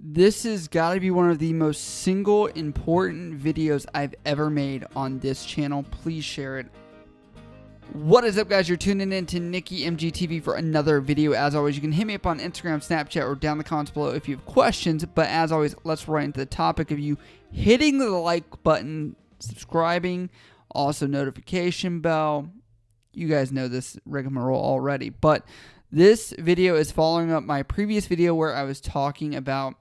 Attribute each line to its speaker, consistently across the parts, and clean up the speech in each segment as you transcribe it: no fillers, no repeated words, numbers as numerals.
Speaker 1: This has got to be one of the most single important videos I've ever made on this channel. Please share it. What is up, guys? You're tuning in to Nikki MGTV for another video. As always, you can hit me up on Instagram, Snapchat, or down in the comments below if you have questions. But as always, let's right into the topic of you hitting the like button, subscribing, also notification bell. You guys know this rigmarole already, but this video is following up my previous video where I was talking about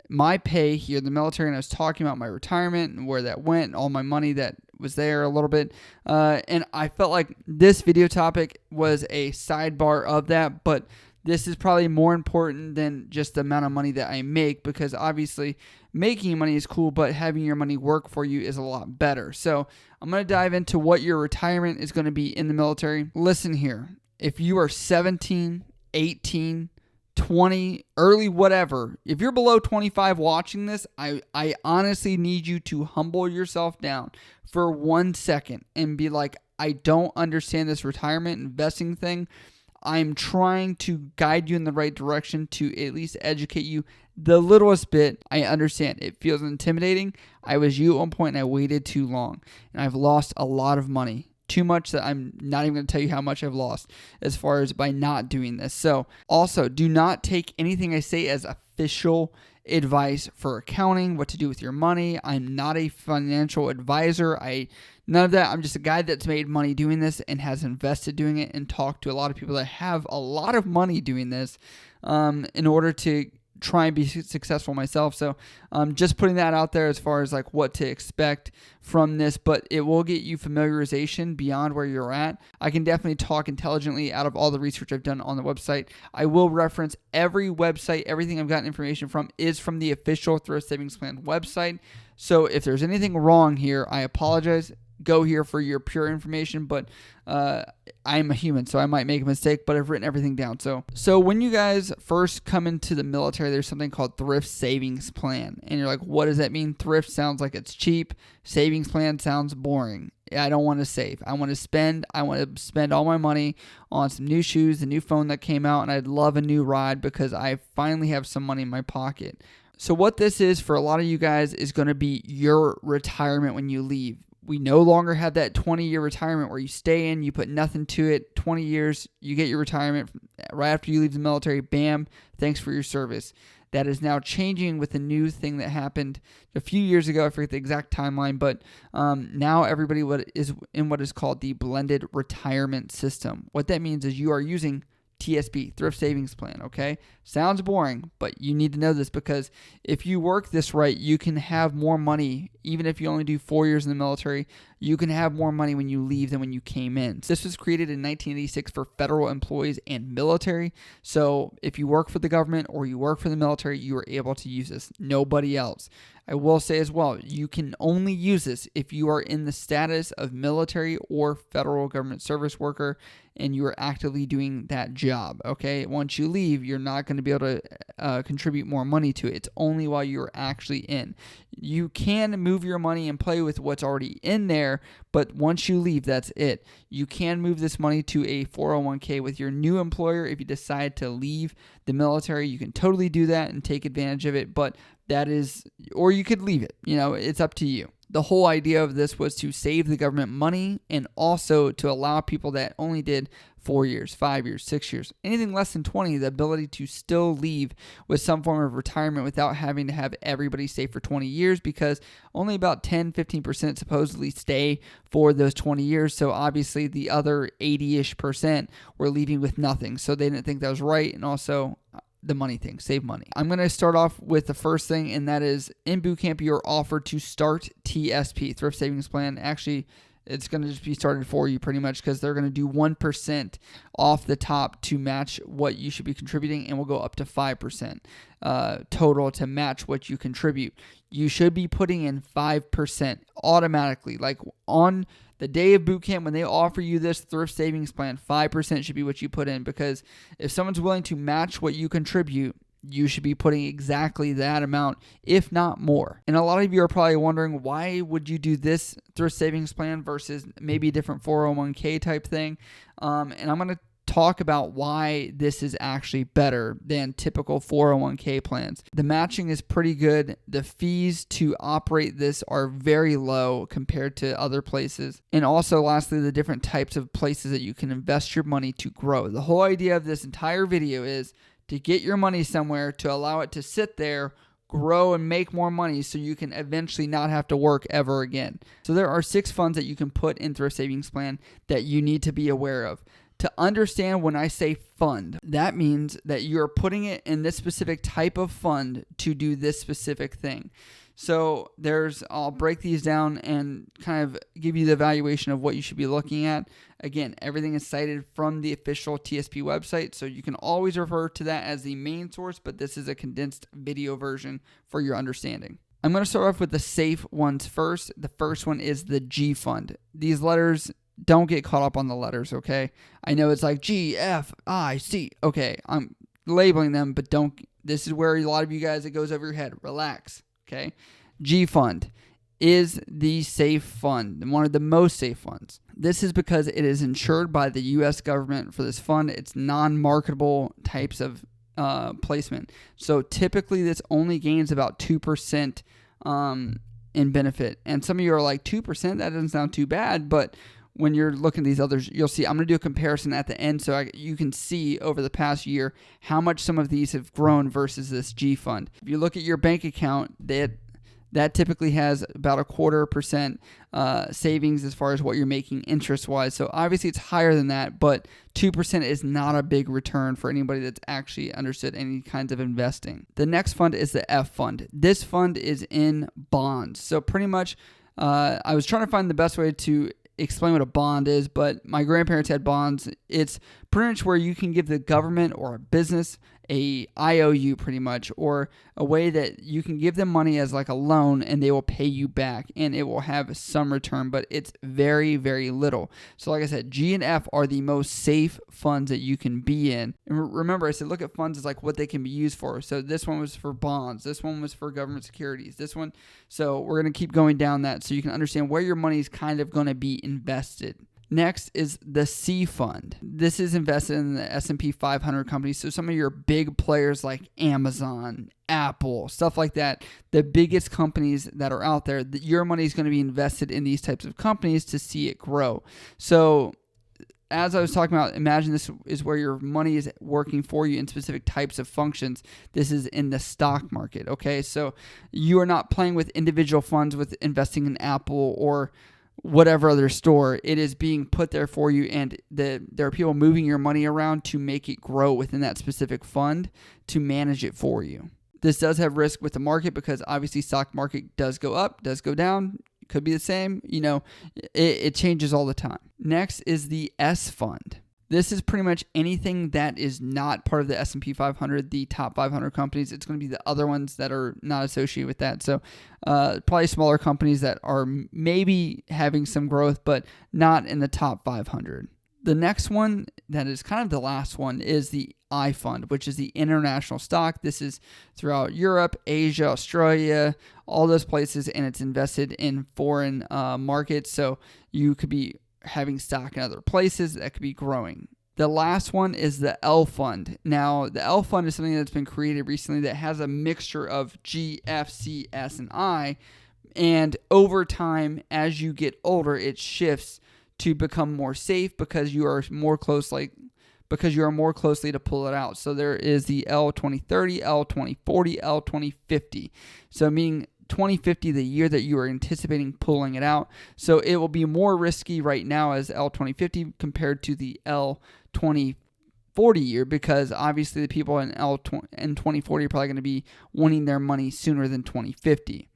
Speaker 1: my pay here in the military, and I was talking about my retirement and where that went, all my money that was there a little bit, and I felt like this video topic was a sidebar of that, but this is probably more important than just the amount of money that I make, because obviously making money is cool, but having your money work for you is a lot better. So I'm going to dive into what your retirement is going to be in the military. Listen here. If you are 17, 18, 20, early whatever, if you're below 25 watching this, I honestly need you to humble yourself down for 1 second and be like, I don't understand this retirement investing thing. I'm trying to guide you in the right direction to at least educate you the littlest bit. I understand it feels intimidating. I was you at one point and I waited too long, and I've lost a lot of money. Too much that I'm not even going to tell you how much I've lost as far as by not doing this. So also, do not take anything I say as official advice for accounting, what to do with your money. I'm not a financial advisor. None of that. I'm just a guy that's made money doing this and has invested doing it, and talked to a lot of people that have a lot of money doing this in order to try and be successful myself. So just putting that out there as far as like what to expect from this, but it will get you familiarization beyond where you're at. I can definitely talk intelligently out of all the research I've done on the website. I will reference every website. Everything I've gotten information from is from the official Thrift Savings Plan website. So if there's anything wrong here, I apologize. Go here for your pure information, but I'm a human, so I might make a mistake, but I've written everything down. So when you guys first come into the military, there's something called Thrift Savings Plan, and you're like, what does that mean? Thrift sounds like it's cheap. Savings plan sounds boring. I don't want to save. I want to spend. I want to spend all my money on some new shoes, the new phone that came out, and I'd love a new ride because I finally have some money in my pocket. So what this is for a lot of you guys is going to be your retirement when you leave. We no longer have that 20-year retirement where you stay in, you put nothing to it, 20 years, you get your retirement right after you leave the military, bam, thanks for your service. That is now changing with the new thing that happened a few years ago. I forget the exact timeline, but now everybody is in what is called the blended retirement system. What that means is you are using TSP, Thrift Savings Plan, okay? Sounds boring, but you need to know this, because if you work this right, you can have more money. Even if you only do 4 years in the military, you can have more money when you leave than when you came in. This was created in 1986 for federal employees and military. So if you work for the government or you work for the military, you are able to use this. Nobody else. I will say as well, you can only use this if you are in the status of military or federal government service worker and you are actively doing that job, okay? Once you leave, you're not going to be able to contribute more money to it. It's only while you're actually in. You can move your money and play with what's already in there, but once you leave, that's it. You can move this money to a 401k with your new employer. If you decide to leave the military, you can totally do that and take advantage of it, but that is, or you could leave it. It's up to you. The whole idea of this was to save the government money and also to allow people that only did 4 years, 5 years, 6 years, anything less than 20, the ability to still leave with some form of retirement without having to have everybody stay for 20 years, because only about 10-15% supposedly stay for those 20 years. So obviously the other 80-ish% were leaving with nothing. So they didn't think that was right. And also the money thing, save money. I'm going to start off with the first thing, and that is in boot camp, you are offered to start TSP, Thrift Savings Plan. Actually, it's going to just be started for you pretty much, because they're going to do 1% off the top to match what you should be contributing, and we'll go up to 5% total to match what you contribute. You should be putting in 5% automatically, like on the day of boot camp, when they offer you this Thrift Savings Plan, 5% should be what you put in, because if someone's willing to match what you contribute, you should be putting exactly that amount, if not more. And a lot of you are probably wondering, why would you do this Thrift Savings Plan versus maybe a different 401k type thing? And I'm going to talk about why this is actually better than typical 401k plans. The matching is pretty good. The fees to operate this are very low compared to other places. And also, lastly, the different types of places that you can invest your money to grow. The whole idea of this entire video is to get your money somewhere, to allow it to sit there, grow, and make more money so you can eventually not have to work ever again. So there are 6 funds that you can put in Thrift Savings Plan that you need to be aware of. To understand, when I say fund, that means that you're putting it in this specific type of fund to do this specific thing. So I'll break these down and kind of give you the evaluation of what you should be looking at. Again, everything is cited from the official TSP website, so you can always refer to that as the main source, but this is a condensed video version for your understanding. I'm going to start off with the safe ones first. The first one is the G Fund. These letters, don't get caught up on the letters, okay? I know it's like G, F, I, C. Okay, I'm labeling them, but this is where a lot of you guys, it goes over your head. Relax. Okay, G Fund is the safe fund, one of the most safe funds. This is because it is insured by the U.S. government for this fund. It's non-marketable types of placement. So typically this only gains about 2% in benefit. And some of you are like, 2%? That doesn't sound too bad. But when you're looking at these others, you'll see, I'm going to do a comparison at the end so you can see over the past year how much some of these have grown versus this G Fund. If you look at your bank account, that typically has about 0.25% savings as far as what you're making interest-wise. So obviously it's higher than that, but 2% is not a big return for anybody that's actually understood any kinds of investing. The next fund is the F Fund. This fund is in bonds. So pretty much I was trying to find the best way to explain what a bond is, but my grandparents had bonds. It's pretty much where you can give the government or a business a IOU pretty much, or a way that you can give them money as like a loan and they will pay you back, and it will have some return, but it's very, very little. So like I said, G and F are the most safe funds that you can be in. And remember, I said look at funds as like what they can be used for. So this one was for bonds, this one was for government securities, this one. So we're going to keep going down that so you can understand where your money is kind of going to be invested. Next is the C Fund. This is invested in the S&P 500 companies. So some of your big players like Amazon, Apple, stuff like that, the biggest companies that are out there, your money is going to be invested in these types of companies to see it grow. So as I was talking about, imagine this is where your money is working for you in specific types of functions. This is in the stock market, okay? So you are not playing with individual funds with investing in Apple or whatever other store. It is being put there for you, and there are people moving your money around to make it grow within that specific fund to manage it for you. This does have risk with the market because obviously stock market does go up, does go down. It could be the same. It changes all the time. Next is the S Fund. This is pretty much anything that is not part of the S&P 500, the top 500 companies. It's going to be the other ones that are not associated with that. So probably smaller companies that are maybe having some growth, but not in the top 500. The next one, that is kind of the last one, is the I Fund, which is the international stock. This is throughout Europe, Asia, Australia, all those places, and it's invested in foreign markets. So you could be having stock in other places that could be growing. The last one is the L Fund. Now, the L Fund is something that's been created recently that has a mixture of G, F, C, S, and I. And over time, as you get older, it shifts to become more safe because you are more closely to pull it out. So there is the L2030, L2040, L2050. So meaning 2050, the year that you are anticipating pulling it out. So it will be more risky right now as L2050 compared to the L2040 year, because obviously the people in L2040 are probably going to be wanting their money sooner than 2050.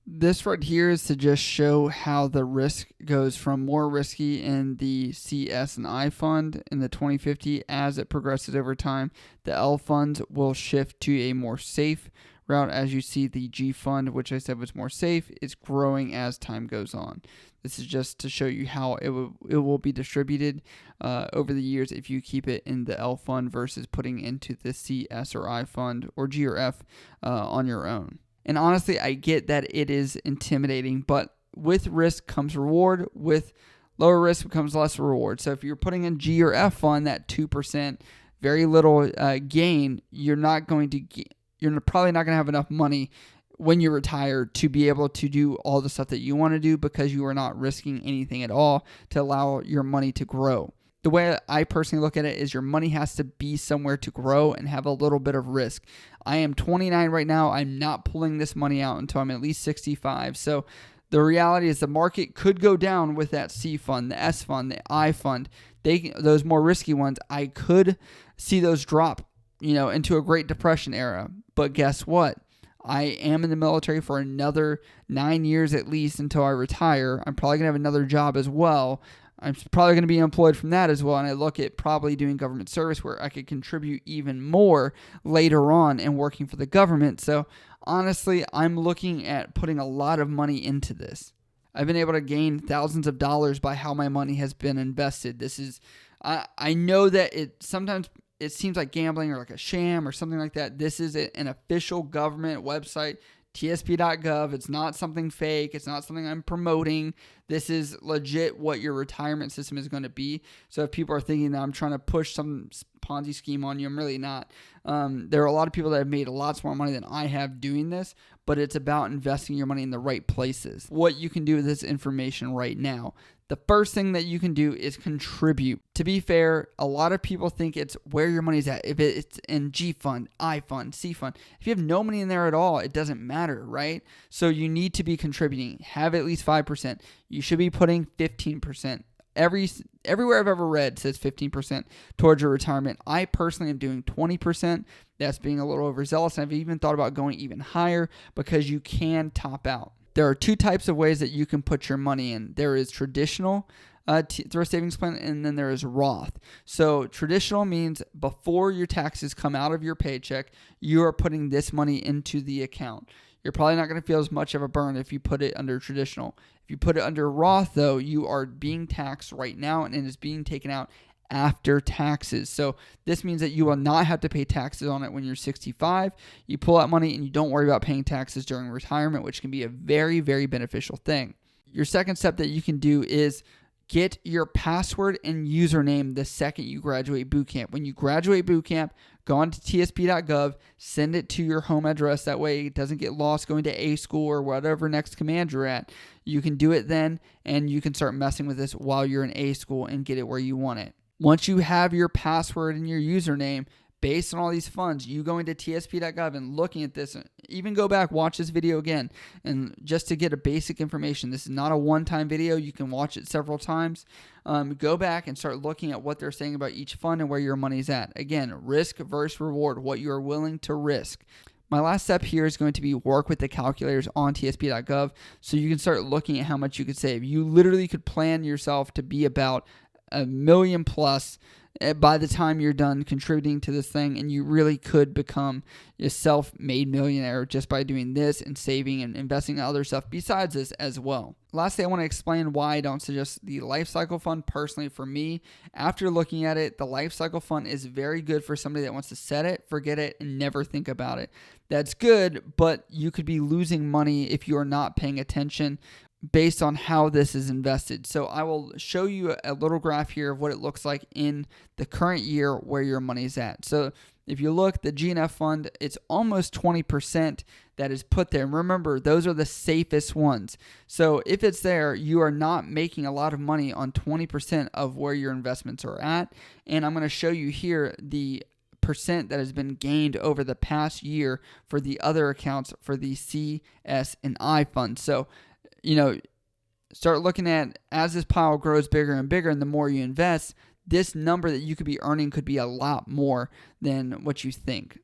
Speaker 1: This right here is to just show how the risk goes from more risky in the CS and I fund in the 2050 as it progresses over time. The L funds will shift to a more safe route. As you see, the G fund, which I said was more safe, is growing as time goes on. This is just to show you how it will be distributed over the years if you keep it in the L fund versus putting into the C, S, or I fund or G or F on your own. And honestly, I get that it is intimidating, but with risk comes reward. With lower risk becomes less reward. So if you're putting in G or F fund, that 2%, very little gain, you're probably not going to have enough money when you retire to be able to do all the stuff that you want to do, because you are not risking anything at all to allow your money to grow. The way I personally look at it is your money has to be somewhere to grow and have a little bit of risk. I am 29 right now. I'm not pulling this money out until I'm at least 65. So the reality is the market could go down with that C fund, the S fund, the I fund. Those more risky ones, I could see those drop, into a Great Depression era. But guess what? I am in the military for another 9 years at least until I retire. I'm probably going to have another job as well. I'm probably going to be employed from that as well. And I look at probably doing government service where I could contribute even more later on and working for the government. So honestly, I'm looking at putting a lot of money into this. I've been able to gain thousands of dollars by how my money has been invested. I know that sometimes it seems like gambling or like a sham or something like that. This is an official government website, TSP.gov. It's not something fake. It's not something I'm promoting. This is legit what your retirement system is going to be. So if people are thinking that I'm trying to push some Ponzi scheme on you, I'm really not. There are a lot of people that have made lots more money than I have doing this, but it's about investing your money in the right places. What you can do with this information right now. The first thing that you can do is contribute. To be fair, a lot of people think it's where your money's at. If it's in G fund, I fund, C fund. If you have no money in there at all, it doesn't matter, right? So you need to be contributing. Have at least 5%. You should be putting 15%. Everywhere I've ever read says 15% towards your retirement. I personally am doing 20%. That's being a little overzealous. And I've even thought about going even higher because you can top out. There are two types of ways that you can put your money in. There is traditional thrift savings plan, and then there is Roth. So traditional means before your taxes come out of your paycheck, you are putting this money into the account. You're probably not going to feel as much of a burn if you put it under traditional. If you put it under Roth, though, you are being taxed right now, and it is being taken out after taxes. So this means that you will not have to pay taxes on it when you're 65. You pull out money and you don't worry about paying taxes during retirement, which can be a very, very beneficial thing. Your second step that you can do is get your password and username the second you graduate boot camp. When you graduate boot camp, go on to tsp.gov, send it to your home address. That way it doesn't get lost going to A school or whatever next command you're at. You can do it then, and you can start messing with this while you're in A school and get it where you want it. Once you have your password and your username, based on all these funds, you go into tsp.gov and looking at this, even go back, watch this video again, and just to get a basic information. This is not a one-time video. You can watch it several times. Go back and start looking at what they're saying about each fund and where your money's at. Again, risk versus reward, what you are willing to risk. My last step here is going to be work with the calculators on tsp.gov so you can start looking at how much you could save. You literally could plan yourself to be about $1 million plus by the time you're done contributing to this thing, and you really could become a self-made millionaire just by doing this and saving and investing in other stuff besides this as well. Lastly, I want to explain why I don't suggest the Lifecycle fund. Personally, for me, after looking at it, the Lifecycle fund is very good for somebody that wants to set it, forget it, and never think about it. That's good, but you could be losing money if you are not paying attention based on how this is invested. So I will show you a little graph here of what it looks like in the current year where your money's at. So if you look, the GNF fund, it's almost 20% that is put there. And remember, those are the safest ones. So if it's there, you are not making a lot of money on 20% of where your investments are at. And I'm going to show you here the percent that has been gained over the past year for the other accounts for the C, S, and I funds. So start looking at as this pile grows bigger and bigger, and the more you invest, this number that you could be earning could be a lot more than what you think.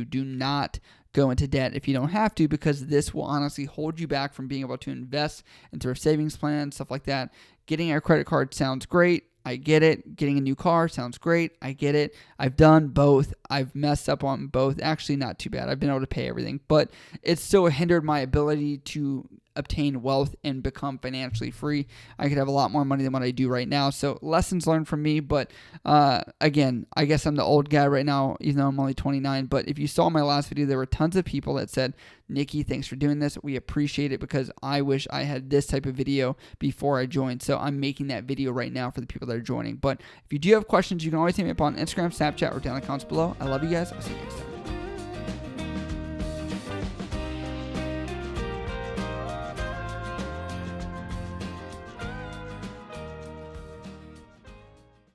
Speaker 1: Do not go into debt if you don't have to, because this will honestly hold you back from being able to invest into a savings plan, stuff like that. Getting a credit card sounds great. I get it. Getting a new car sounds great. I get it. I've done both. I've messed up on both. Actually, not too bad. I've been able to pay everything, but it still hindered my ability to obtain wealth and become financially free. I could have a lot more money than what I do right now. So lessons learned from me. But again, I guess I'm the old guy right now, even though I'm only 29. But if you saw my last video, there were tons of people that said, Nikki, thanks for doing this. We appreciate it because I wish I had this type of video before I joined. So I'm making that video right now for the people that are joining. But if you do have questions, you can always hit me up on Instagram, Snapchat, or down in the comments below. I love you guys. I'll see you next time.